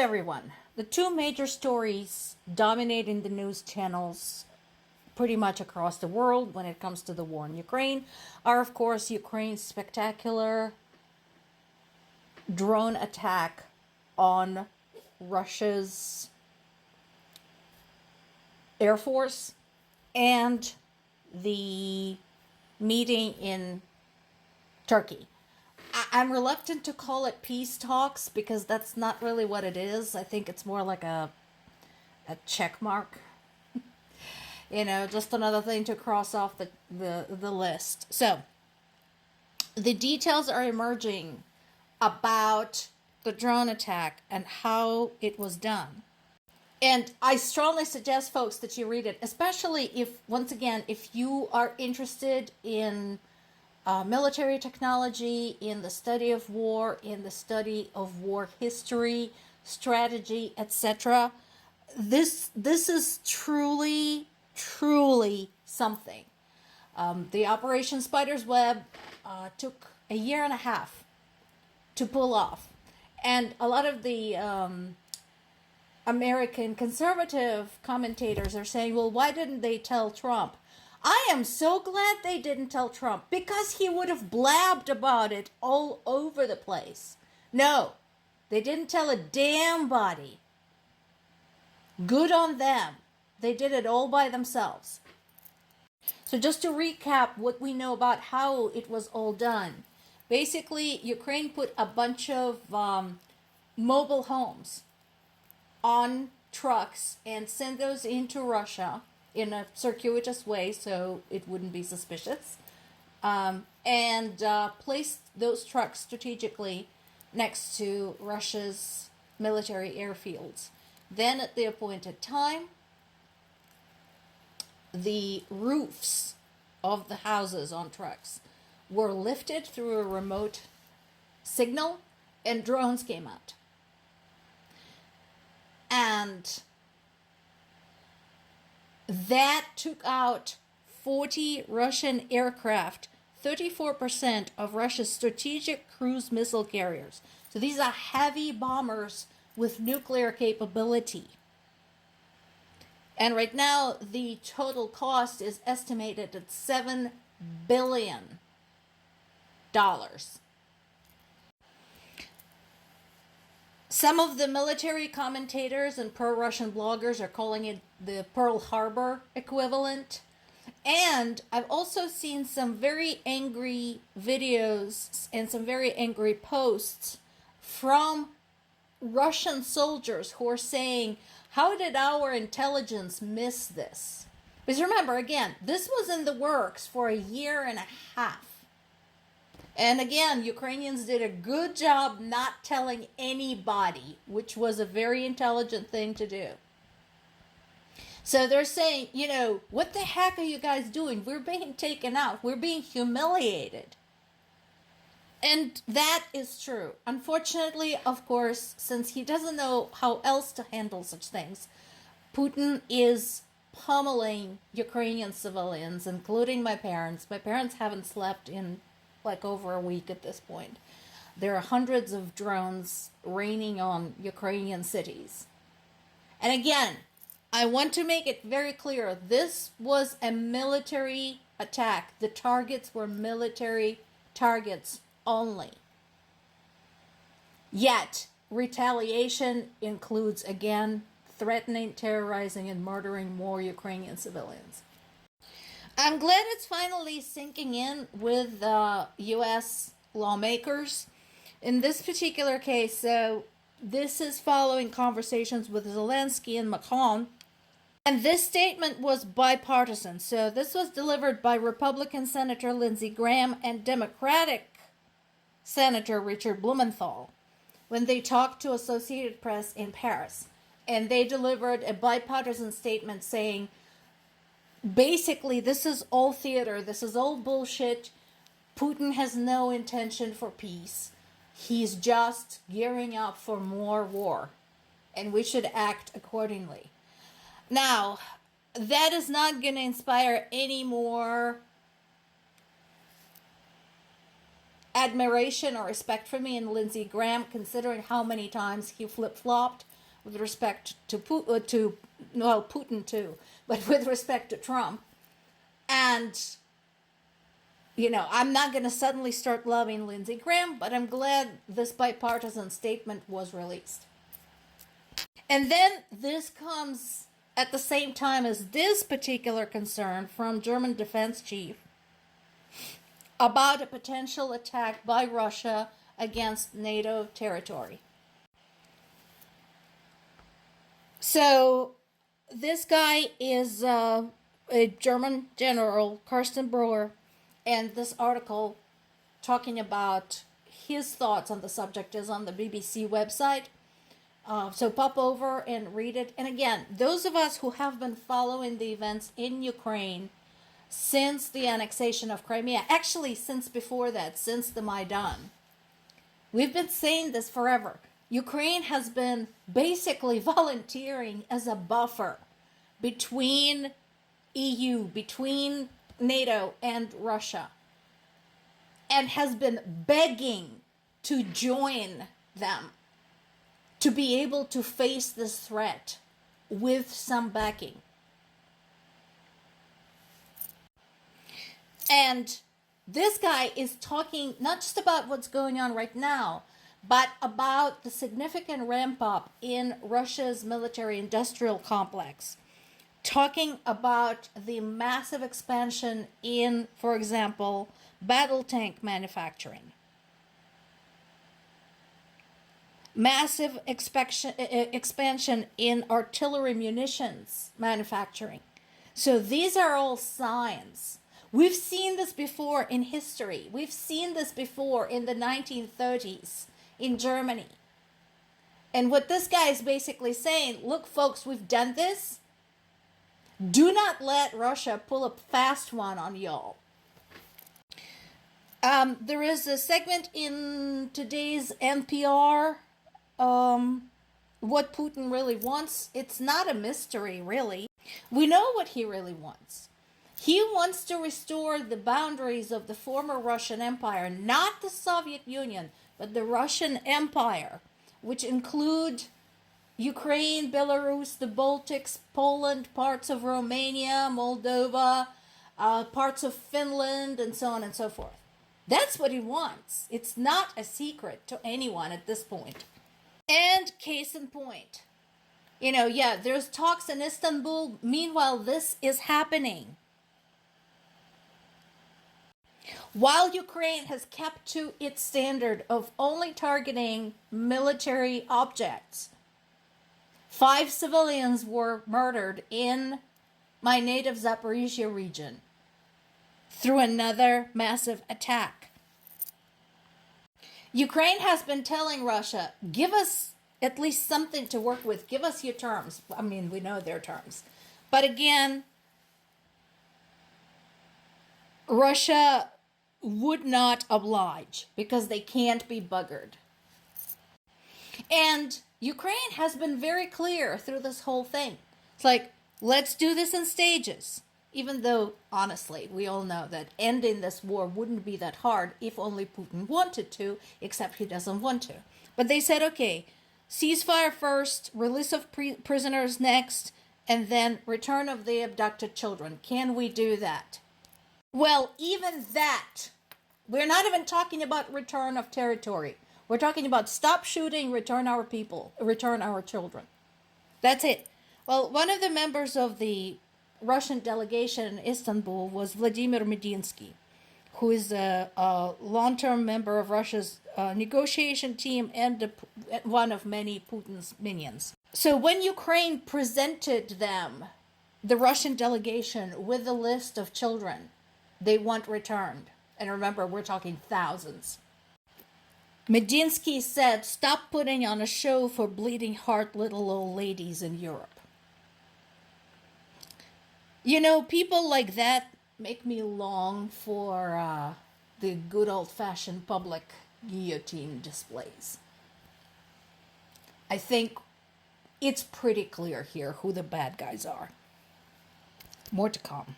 everyone. The two major stories dominating the news channels pretty much across the world when it comes to the war in Ukraine are, of course, Ukraine's spectacular drone attack on Russia's Air Force and the meeting in Turkey. I'm reluctant to call it peace talks because that's not really what it is. I think it's more like a check mark. Just another thing to cross off the list. So, the details are emerging about the drone attack and how it was done. And I strongly suggest, folks, that you read it, especially if you are interested in military technology, in the study of war, in the study of war history, strategy, etc. This is truly something. The Operation Spider's Web took a year and a half to pull off. And a lot of the American conservative commentators are saying, well, why didn't they tell Trump? I am so glad they didn't tell Trump because he would have blabbed about it all over the place. No, they didn't tell a damn body. Good on them. They did it all by themselves. So just to recap what we know about how it was all done. Basically, Ukraine put a bunch of mobile homes on trucks and sent those into Russia in a circuitous way so it wouldn't be suspicious, and placed those trucks strategically next to Russia's military airfields. Then at the appointed time, the roofs of the houses on trucks were lifted through a remote signal and drones came out. And that took out 40 Russian aircraft, 34% of Russia's strategic cruise missile carriers. So these are heavy bombers with nuclear capability. And right now, the total cost is estimated at $7 billion. Some of the military commentators and pro-Russian bloggers are calling it the Pearl Harbor equivalent. And I've also seen some very angry videos and some very angry posts from Russian soldiers who are saying, how did our intelligence miss this? Because remember, again, this was in the works for a year and a half. And again, Ukrainians did a good job not telling anybody, which was a very intelligent thing to do. So they're saying, what the heck are you guys doing? We're being taken out. We're being humiliated. And that is true. Unfortunately, of course, since he doesn't know how else to handle such things, Putin is pummeling Ukrainian civilians, including my parents. My parents haven't slept in over a week at this point. There are hundreds of drones raining on Ukrainian cities. And again, I want to make it very clear, this was a military attack. The targets were military targets only. Yet, retaliation includes, again, threatening, terrorizing, and murdering more Ukrainian civilians. I'm glad it's finally sinking in with U.S. lawmakers. In this particular case, so this is following conversations with Zelensky and Macron. And this statement was bipartisan. So this was delivered by Republican Senator Lindsey Graham and Democratic Senator Richard Blumenthal when they talked to Associated Press in Paris. And they delivered a bipartisan statement saying, basically, this is all theater. This is all bullshit. Putin has no intention for peace. He's just gearing up for more war. And we should act accordingly. Now, that is not going to inspire any more admiration or respect for me in Lindsey Graham, considering how many times he flip-flopped with respect to Putin too, but with respect to Trump. And, I'm not going to suddenly start loving Lindsey Graham, but I'm glad this bipartisan statement was released. And then this comes at the same time as this particular concern from German defense chief about a potential attack by Russia against NATO territory. So this guy is a German general, Carsten Brewer, and this article talking about his thoughts on the subject is on the BBC website. So pop over and read it. And again, those of us who have been following the events in Ukraine since the annexation of Crimea, actually since before that, since the Maidan, we've been saying this forever. Ukraine has been basically volunteering as a buffer between EU, between NATO and Russia, and has been begging to join them to be able to face this threat with some backing. And this guy is talking not just about what's going on right now, but about the significant ramp up in Russia's military-industrial complex. Talking about the massive expansion in, for example, battle tank manufacturing. Massive expansion in artillery munitions manufacturing. So these are all signs. We've seen this before in history. We've seen this before in the 1930s in Germany. And what this guy is basically saying, look, folks, we've done this. Do not let Russia pull a fast one on y'all. There is a segment in today's NPR, what Putin really wants. It's not a mystery, really. We know what he really wants. He wants to restore the boundaries of the former Russian Empire, not the Soviet Union, but the Russian Empire, which include Ukraine, Belarus, the Baltics, Poland, parts of Romania, Moldova, parts of Finland, and so on and so forth. That's what he wants. It's not a secret to anyone at this point. And case in point, there's talks in Istanbul. Meanwhile, this is happening. While Ukraine has kept to its standard of only targeting military objects, 5 civilians were murdered in my native Zaporizhia region through another massive attack. Ukraine has been telling Russia, give us at least something to work with. Give us your terms. I mean, we know their terms. But again, Russia would not oblige because they can't be buggered. And Ukraine has been very clear through this whole thing. It's like, let's do this in stages. Even though, honestly, we all know that ending this war wouldn't be that hard if only Putin wanted to, except he doesn't want to. But they said, okay, ceasefire first, release of prisoners next, and then return of the abducted children. Can we do that? Well, even that, we're not even talking about return of territory. We're talking about stop shooting, return our people, return our children. That's it. Well, one of the members of the Russian delegation in Istanbul was Vladimir Medinsky, who is a long-term member of Russia's negotiation team and one of many Putin's minions. So when Ukraine presented them, the Russian delegation, with a list of children they want returned, and remember, we're talking thousands, Medinsky said, stop putting on a show for bleeding heart little old ladies in Europe. People like that make me long for the good old-fashioned public guillotine displays. I think it's pretty clear here who the bad guys are. More to come.